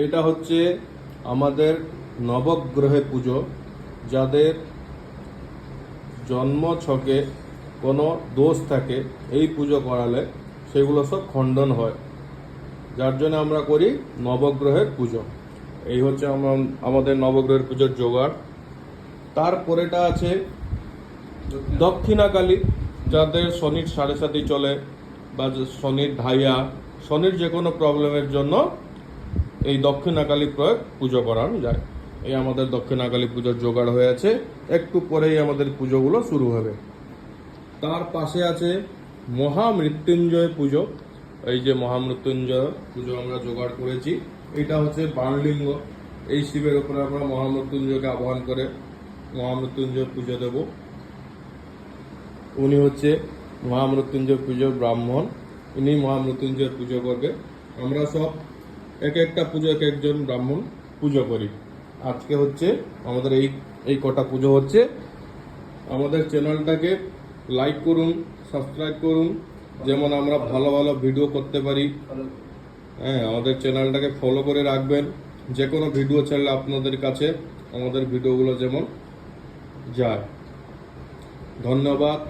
এটা হচ্ছে আমাদের নবগ্রহে পুজো। যাদের জন্ম ছকে কোনো দোষ থাকে এই পুজো করালে সেগুলো সব খণ্ডন হয়, যার জন্য আমরা করি নবগ্রহের পুজো। এই হচ্ছে আমাদের নবগ্রহের পুজোর জোগাড়। তারপরেটা আছে দক্ষিণাকালী। যাদের শনির 7.5 চলে বা শনির ঢাইয়া, শনির যে কোনো প্রবলেমের জন্য এই দক্ষিণাকালী প্রয়োগ পুজো করানো যায়। এই আমাদের দক্ষিণাকালী পুজোর জোগাড় হয়ে আছে। একটু পরেই আমাদের পুজোগুলো শুরু হবে। তার পাশে আছে মহামৃত্যুঞ্জয় পুজো। এই যে মহামৃত্যুঞ্জয় পুজো আমরা জোগাড় করেছি, এটা হচ্ছে বাণলিঙ্গ। এই শিবের উপরে আমরা মহামৃত্যুঞ্জয়কে আহ্বান করে মহামৃত্যুঞ্জয় পুজো দেব। উনি হচ্ছে মহামৃত্যুঞ্জয় পুজোর ব্রাহ্মণ, ইনি মহামৃত্যুঞ্জয় পুজো করবে। আমরা সব এক একটা পুজো এক একজন ব্রাহ্মণ পুজো করি। আজকে হচ্ছে আমাদের এই কটা পুজো হচ্ছে। আমাদের চ্যানেলটাকে লাইক করুন, সাবস্ক্রাইব করুন, যেমন আমরা ভালো ভালো ভিডিও করতে পারি। হ্যাঁ, আমাদের চ্যানেলটাকে ফলো করে রাখবেন, যে কোনো ভিডিও ছাড়লে আপনাদের কাছে আমাদের ভিডিওগুলো যেমন যায়। ধন্যবাদ।